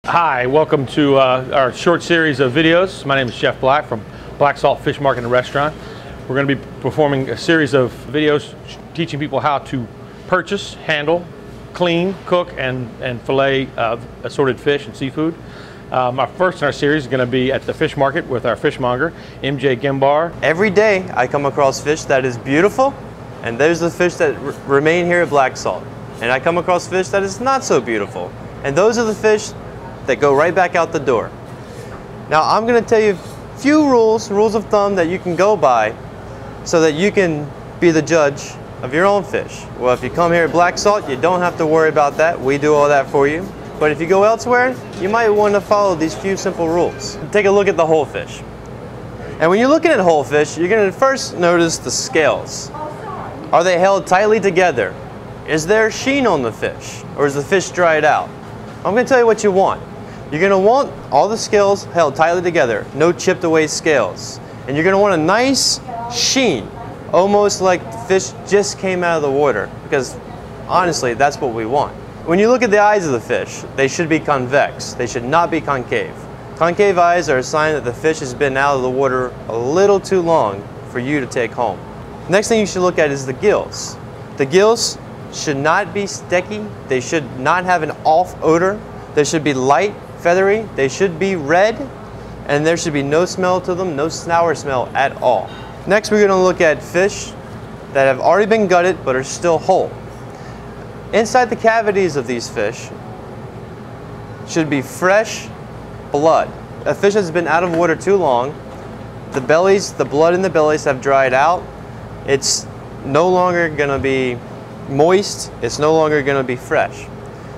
Hi, welcome to our short series of videos. My name is Chef Black from BlackSalt Fish Market and Restaurant. We're going to be performing a series of videos teaching people how to purchase, handle, clean, cook, and fillet assorted fish and seafood. Our first in our series is going to be at the fish market with our fishmonger, MJ Gimbar. Every day I come across fish that is beautiful, and there's the fish that remain here at BlackSalt. And I come across fish that is not so beautiful, and those are the fish that go right back out the door. Now I'm going to tell you a few rules of thumb that you can go by so that you can be the judge of your own fish. Well, if you come here at BlackSalt, you don't have to worry about that. We do all that for you. But if you go elsewhere, you might want to follow these few simple rules. Take a look at the whole fish. And when you're looking at whole fish, you're going to first notice the scales. Are they held tightly together? Is there sheen on the fish? Or is the fish dried out? I'm going to tell you what you want. You're going to want all the scales held tightly together, no chipped away scales. And you're going to want a nice sheen, almost like the fish just came out of the water, because honestly, that's what we want. When you look at the eyes of the fish, they should be convex. They should not be concave. Concave eyes are a sign that the fish has been out of the water a little too long for you to take home. Next thing you should look at is the gills. The gills should not be sticky. They should not have an off odor. They should be light, feathery. They should be red, and there should be no smell to them, no sour smell at all. Next, we're going to look at fish that have already been gutted but are still whole. Inside the cavities of these fish should be fresh blood. A fish that's been out of water too long, the blood in the bellies have dried out. It's no longer going to be moist, it's no longer going to be fresh.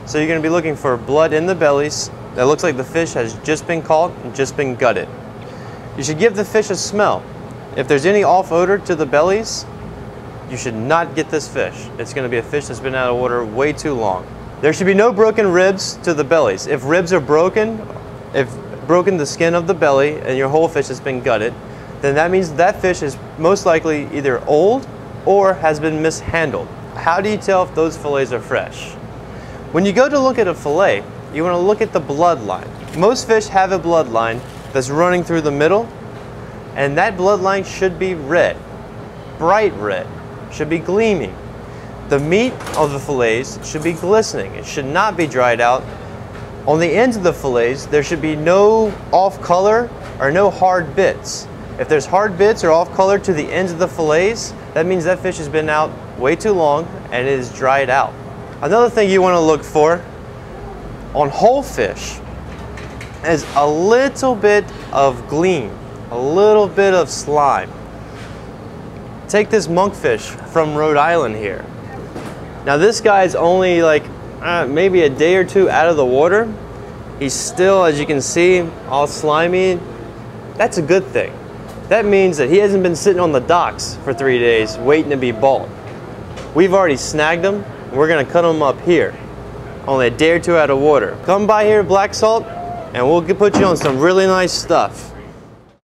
So you're going to be looking for blood in the bellies that looks like the fish has just been caught and just been gutted. You should give the fish a smell. If there's any off odor to the bellies, you should not get this fish. It's going to be a fish that's been out of water way too long. There should be no broken ribs to the bellies. If ribs are broken, if broken the skin of the belly and your whole fish has been gutted, then that means that fish is most likely either old or has been mishandled. How do you tell if those fillets are fresh? When you go to look at a fillet, you want to look at the bloodline. Most fish have a bloodline that's running through the middle, and that bloodline should be red, bright red, should be gleaming. The meat of the fillets should be glistening. It should not be dried out. On the ends of the fillets, there should be no off color or no hard bits. If there's hard bits or off color to the ends of the fillets, that means that fish has been out way too long and it is dried out. Another thing you want to look for on whole fish is a little bit of gleam, a little bit of slime. Take this monkfish from Rhode Island here. Now this guy's only like maybe a day or two out of the water. He's still, as you can see, all slimy. That's a good thing. That means that he hasn't been sitting on the docks for 3 days waiting to be bought. We've already snagged him, and we're going to cut him up here, only a day or two out of water. Come by here at BlackSalt, and we'll put you on some really nice stuff.